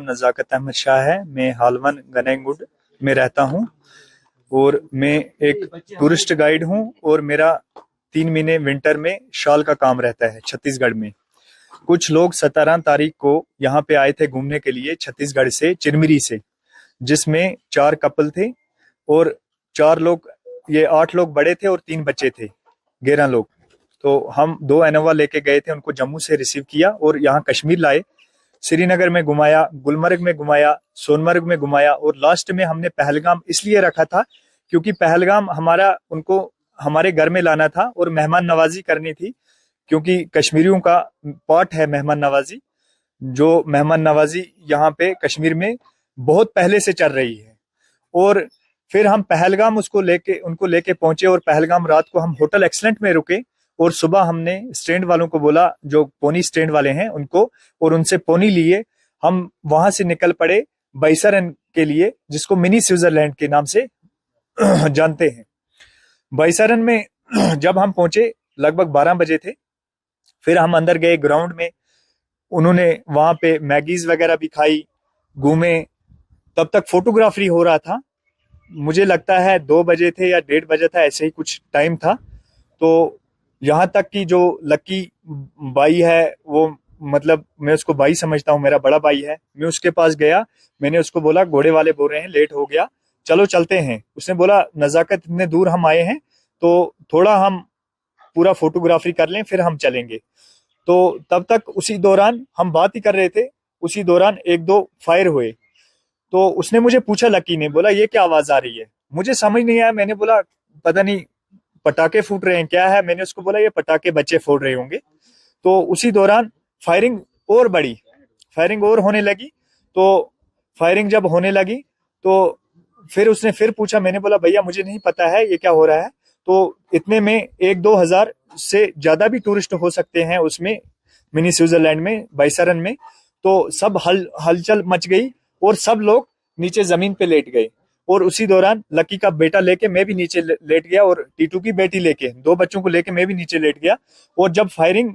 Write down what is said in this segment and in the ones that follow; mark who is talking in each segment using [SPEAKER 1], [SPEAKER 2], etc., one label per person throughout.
[SPEAKER 1] नज़ाकत अहमद शाह है। मैं हालवन गनेंगुड में रहता हूँ और मैं एक टूरिस्ट गाइड हूँ और मेरा 3 महीने विंटर में शॉल का काम रहता है छत्तीसगढ़ में। कुछ लोग 17 तारीख को यहाँ पे आए थे घूमने के लिए छत्तीसगढ़ से, चिरमिरी से, जिसमें 4 कपल थे और 4 लोग, ये 8 लोग बड़े थे और 3 बच्चे थे, 11 लोग। तो हम 2 इनोवा लेके गए थे, उनको जम्मू से रिसीव किया और यहाँ कश्मीर लाए। श्रीनगर में घुमाया, गुलमर्ग में घुमाया, सोनमर्ग में घुमाया और लास्ट में हमने पहलगाम इसलिए रखा था क्योंकि पहलगाम उनको हमारे घर में लाना था और मेहमान नवाजी करनी थी, क्योंकि कश्मीरियों का पार्ट है मेहमान नवाजी। जो मेहमान नवाजी यहाँ पे कश्मीर में बहुत पहले से चल रही है। और फिर हम पहलगाम उनको लेके पहुंचे और पहलगाम रात को हम होटल एक्सलेंट में रुके और सुबह हमने स्टैंड वालों को बोला, जो पोनी स्टैंड वाले हैं उनको, और उनसे पोनी लिए हम वहां से निकल पड़े बाइसरन के लिए, जिसको मिनी स्विट्जरलैंड के नाम से जानते हैं। बाइसरन में जब हम पहुंचे लगभग 12 बजे थे। फिर हम अंदर गए ग्राउंड में, उन्होंने वहां पे मैगीज वगैरह भी खाई, घूमे। तब तक फोटोग्राफी हो रहा था, मुझे लगता है 2 बजे थे या 1:30 बजे था, ऐसे ही कुछ टाइम था। तो यहाँ तक कि जो लकी भाई है, वो मतलब मैं उसको भाई समझता हूँ, मेरा बड़ा भाई है। मैं उसके पास गया, मैंने उसको बोला घोड़े वाले बोल रहे हैं लेट हो गया, चलो चलते हैं। उसने बोला नजाकत इतने दूर हम आए हैं तो थोड़ा हम पूरा फोटोग्राफी कर लें फिर हम चलेंगे। तो तब तक उसी दौरान हम बात ही कर रहे थे, उसी दौरान 1-2 फायर हुए। तो उसने मुझे पूछा, लकी ने बोला ये क्या आवाज आ रही है। मुझे समझ नहीं आया, मैंने बोला पता नहीं पटाखे फूट रहे हैं क्या है। मैंने उसको बोला ये पटाखे बच्चे फोड़ रहे होंगे। तो उसी दौरान फायरिंग और बढ़ी, फायरिंग और होने लगी। तो फायरिंग जब होने लगी तो फिर उसने फिर पूछा, मैंने बोला भैया मुझे नहीं पता है ये क्या हो रहा है। तो इतने में 1-2 हजार से ज्यादा भी टूरिस्ट हो सकते हैं उसमें, मिनी स्विट्जरलैंड में, बाइसरन में। तो सब हलचल मच गई और सब लोग नीचे जमीन पे लेट गए। और उसी दौरान लकी का बेटा लेके मैं भी नीचे लेट गया और टीटू की बेटी लेके, 2 बच्चों को लेके मैं भी नीचे लेट गया। और जब फायरिंग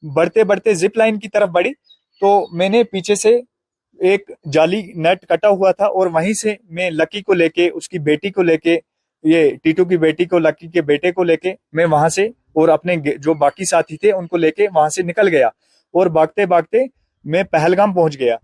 [SPEAKER 1] बढ़ते बढ़ते जिप लाइन की तरफ बढ़ी तो मैंने पीछे से एक जाली नेट कटा हुआ था और वहीं से मैं लकी को लेके, उसकी बेटी को लेके, ये टीटू की बेटी को, लकी के बेटे को लेके मैं वहां से और अपने जो बाकी साथी थे उनको लेके वहां से निकल गया। और भागते भागते मैं पहलगाम पहुंच गया।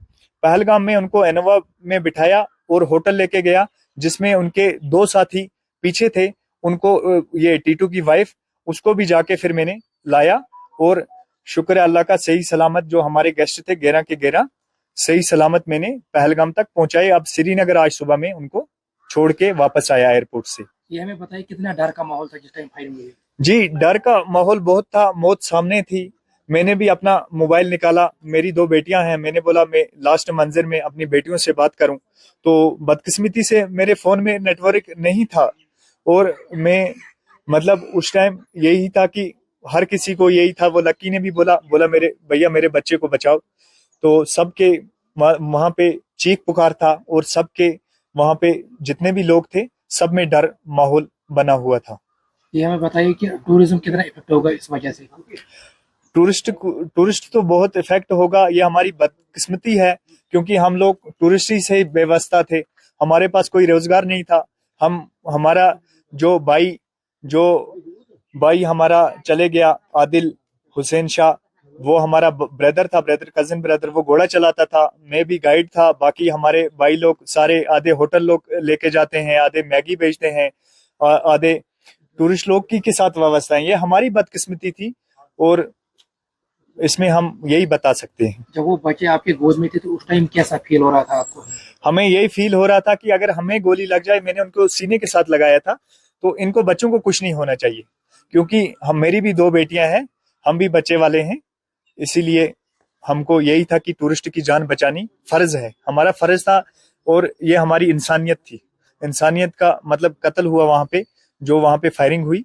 [SPEAKER 1] पहलगाम में उनको इनोवा में बिठाया और होटल लेके गया, जिसमें उनके 2 साथी पीछे थे। उनको, ये टीटू की वाइफ, उसको भी जाके फिर मैंने लाया। और शुक्र है अल्लाह का, सही सलामत जो हमारे गेस्ट थे 11 के 11 सही सलामत मैंने पहलगाम तक पहुंचाए। अब श्रीनगर आज सुबह में उनको छोड़ के वापस आया एयरपोर्ट से।
[SPEAKER 2] ये हमें बताइए कितना डर का माहौल था जिस टाइम फायरिंग हुई?
[SPEAKER 1] जी, डर का माहौल बहुत था, मौत सामने थी। मैंने भी अपना मोबाइल निकाला, मेरी 2 बेटियां हैं, मैंने बोला मैं लास्ट मंजर में अपनी बेटियों से बात करूं। तो बदकिस्मती से मेरे फोन में नेटवर्क नहीं था और मैं मतलब उस टाइम यही था कि हर किसी को यही था। वो लकी ने भी बोला मेरे भैया मेरे बच्चे को बचाओ। तो सबके वहां पे चीख पुकार था और सबके वहां पे जितने भी लोग थे सब में डर माहौल बना हुआ था।
[SPEAKER 2] ये हमें बताइए कि टूरिज्म कितना इफेक्ट होगा इस वजह से?
[SPEAKER 1] टूरिस्ट तो बहुत इफेक्ट होगा, ये हमारी बदकिस्मती है क्योंकि हम लोग टूरिस्ट ही से व्यवस्था थे, हमारे पास कोई रोजगार नहीं था। हमारा जो भाई हमारा चले गया, आदिल हुसैन शाह, वो हमारा ब्रदर था, कजिन ब्रदर, वो घोड़ा चलाता था, मैं भी गाइड था। बाकी हमारे भाई लोग सारे आधे होटल लोग लेके जाते हैं, आधे मैगी बेचते हैं, आधे टूरिस्ट लोग के साथ व्यवस्था है। ये हमारी बदकिस्मती थी और इसमें हम यही बता सकते हैं।
[SPEAKER 2] जब वो बच्चे आपके गोद में थे तो उस टाइम कैसा फील हो रहा था आपको?
[SPEAKER 1] हमें यही फील हो रहा था कि अगर हमें गोली लग जाए, मैंने उनको सीने के साथ लगाया था, तो इनको बच्चों को कुछ नहीं होना चाहिए, क्योंकि मेरी भी 2 बेटियां हैं, हम भी बच्चे वाले हैं। इसीलिए हमको यही था कि टूरिस्ट की जान बचानी फर्ज है, हमारा फर्ज था। और ये हमारी इंसानियत थी, इंसानियत का मतलब कत्ल हुआ वहां पे, जो वहां पे फायरिंग हुई।